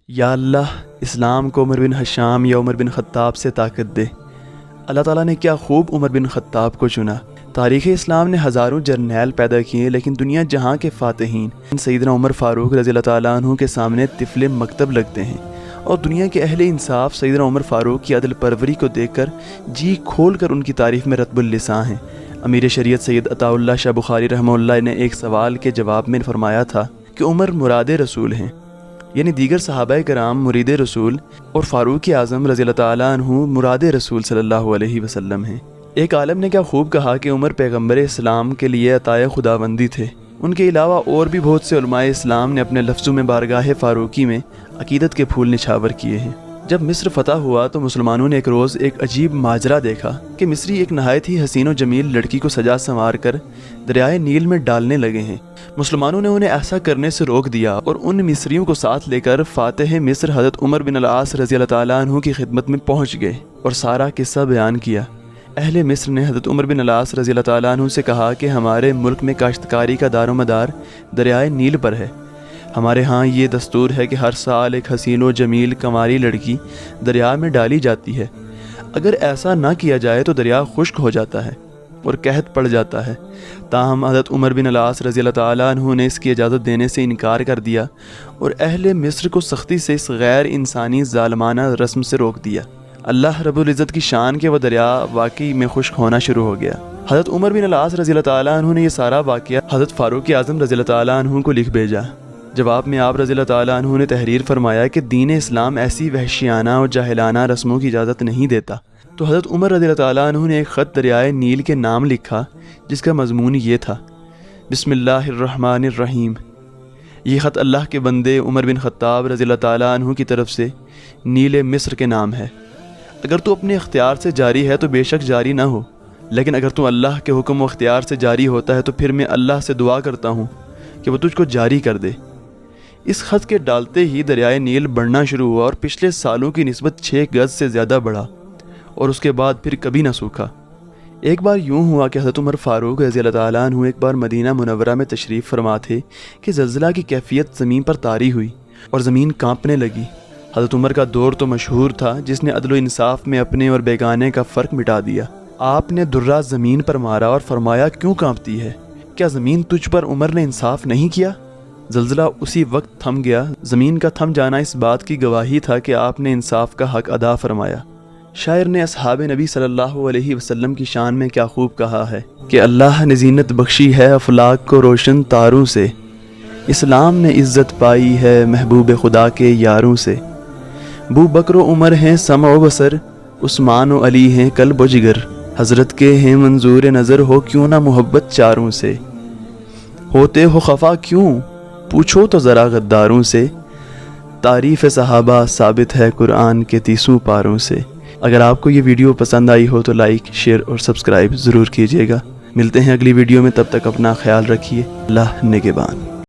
یا اللہ اسلام کو عمر بن حشام یا عمر بن خطاب سے طاقت دے۔ اللہ تعالیٰ نے کیا خوب عمر بن خطاب کو چنا۔ تاریخ اسلام نے ہزاروں جرنیل پیدا کیے، لیکن دنیا جہاں کے فاتحین سیدنا عمر فاروق رضی اللہ تعالیٰ عنہ کے سامنے طفل مکتب لگتے ہیں، اور دنیا کے اہل انصاف سیدنا عمر فاروق کی عدل پروری کو دیکھ کر جی کھول کر ان کی تعریف میں رطب اللساں ہیں۔ امیر شریعت سید عطا اللہ شاہ بخاری رحمہ اللہ نے ایک سوال کے جواب میں فرمایا تھا کہ عمر مراد رسول ہیں، یعنی دیگر صحابہ کرام مرید رسول، اور فاروق اعظم رضی اللہ تعالیٰ عنہ مراد رسول صلی اللہ علیہ وسلم ہیں۔ ایک عالم نے کیا خوب کہا کہ عمر پیغمبر اسلام کے لیے عطائے خداوندی تھے۔ ان کے علاوہ اور بھی بہت سے علماء اسلام نے اپنے لفظوں میں بارگاہ فاروقی میں عقیدت کے پھول نچھاور کیے ہیں۔ جب مصر فتح ہوا تو مسلمانوں نے ایک روز ایک عجیب ماجرا دیکھا کہ مصری ایک نہایت ہی حسین و جمیل لڑکی کو سجا سنوار کر دریائے نیل میں ڈالنے لگے ہیں۔ مسلمانوں نے انہیں ایسا کرنے سے روک دیا اور ان مصریوں کو ساتھ لے کر فاتح مصر حضرت عمر بن العاص رضی اللہ تعالیٰ عنہ کی خدمت میں پہنچ گئے اور سارا قصہ بیان کیا۔ اہل مصر نے حضرت عمر بن العاص رضی اللہ تعالیٰ عنہ سے کہا کہ ہمارے ملک میں کاشتکاری کا دار و مدار دریائے نیل پر ہے۔ ہمارے ہاں یہ دستور ہے کہ ہر سال ایک حسین و جمیل کنواری لڑکی دریا میں ڈالی جاتی ہے۔ اگر ایسا نہ کیا جائے تو دریا خشک ہو جاتا ہے اور قحط پڑ جاتا ہے۔ تاہم حضرت عمر بن العاص رضی اللہ تعالیٰ عنہ نے اس کی اجازت دینے سے انکار کر دیا اور اہل مصر کو سختی سے اس غیر انسانی ظالمانہ رسم سے روک دیا۔ اللہ رب العزت کی شان کہ وہ دریا واقعی میں خشک ہونا شروع ہو گیا۔ حضرت عمر بن العاص رضی اللہ تعالیٰ عنہ نے یہ سارا واقعہ حضرت فاروق اعظم رضی اللہ تعالیٰ عنہ کو لکھ بھیجا۔ جواب میں آپ رضی اللہ تعالیٰ عنہ نے تحریر فرمایا کہ دین اسلام ایسی وحشیانہ اور جاہلانہ رسموں کی اجازت نہیں دیتا۔ تو حضرت عمر رضی اللہ تعالیٰ عنہ نے ایک خط دریائے نیل کے نام لکھا جس کا مضمون یہ تھا: بسم اللہ الرحمن الرحیم۔ یہ خط اللہ کے بندے عمر بن خطاب رضی اللہ تعالیٰ عنہ کی طرف سے نیل مصر کے نام ہے۔ اگر تو اپنے اختیار سے جاری ہے تو بے شک جاری نہ ہو، لیکن اگر تو اللہ کے حکم و اختیار سے جاری ہوتا ہے تو پھر میں اللہ سے دعا کرتا ہوں کہ وہ تجھ کو جاری کر دے۔ اس خط کے ڈالتے ہی دریائے نیل بڑھنا شروع ہوا اور پچھلے سالوں کی نسبت 6 گز سے زیادہ بڑھا، اور اس کے بعد پھر کبھی نہ سوکھا۔ ایک بار یوں ہوا کہ حضرت عمر فاروق رضی اللہ تعالیٰ عنہ ایک بار مدینہ منورہ میں تشریف فرما تھے کہ زلزلہ کی کیفیت زمین پر طاری ہوئی اور زمین کانپنے لگی۔ حضرت عمر کا دور تو مشہور تھا جس نے عدل و انصاف میں اپنے اور بیگانے کا فرق مٹا دیا۔ آپ نے درہ زمین پر مارا اور فرمایا، کیوں کانپتی ہے؟ کیا زمین تجھ پر عمر نے انصاف نہیں کیا؟ زلزلہ اسی وقت تھم گیا۔ زمین کا تھم جانا اس بات کی گواہی تھا کہ آپ نے انصاف کا حق ادا فرمایا۔ شاعر نے اصحاب نبی صلی اللہ علیہ وسلم کی شان میں کیا خوب کہا ہے کہ اللہ نے زینت بخشی ہے افلاک کو روشن تاروں سے، اسلام نے عزت پائی ہے محبوب خدا کے یاروں سے۔ بو بکر و عمر ہیں سمع و بصر، عثمان و علی ہیں قلب و جگر، حضرت کے ہیں منظور نظر ہو کیوں نہ محبت چاروں سے۔ ہوتے ہو خفا کیوں پوچھو تو ذرا غداروں سے، تعریف صحابہ ثابت ہے قرآن کے 30 پاروں سے۔ اگر آپ کو یہ ویڈیو پسند آئی ہو تو لائک، شیئر اور سبسکرائب ضرور کیجیے گا۔ ملتے ہیں اگلی ویڈیو میں، تب تک اپنا خیال رکھیے۔ اللہ نگہبان۔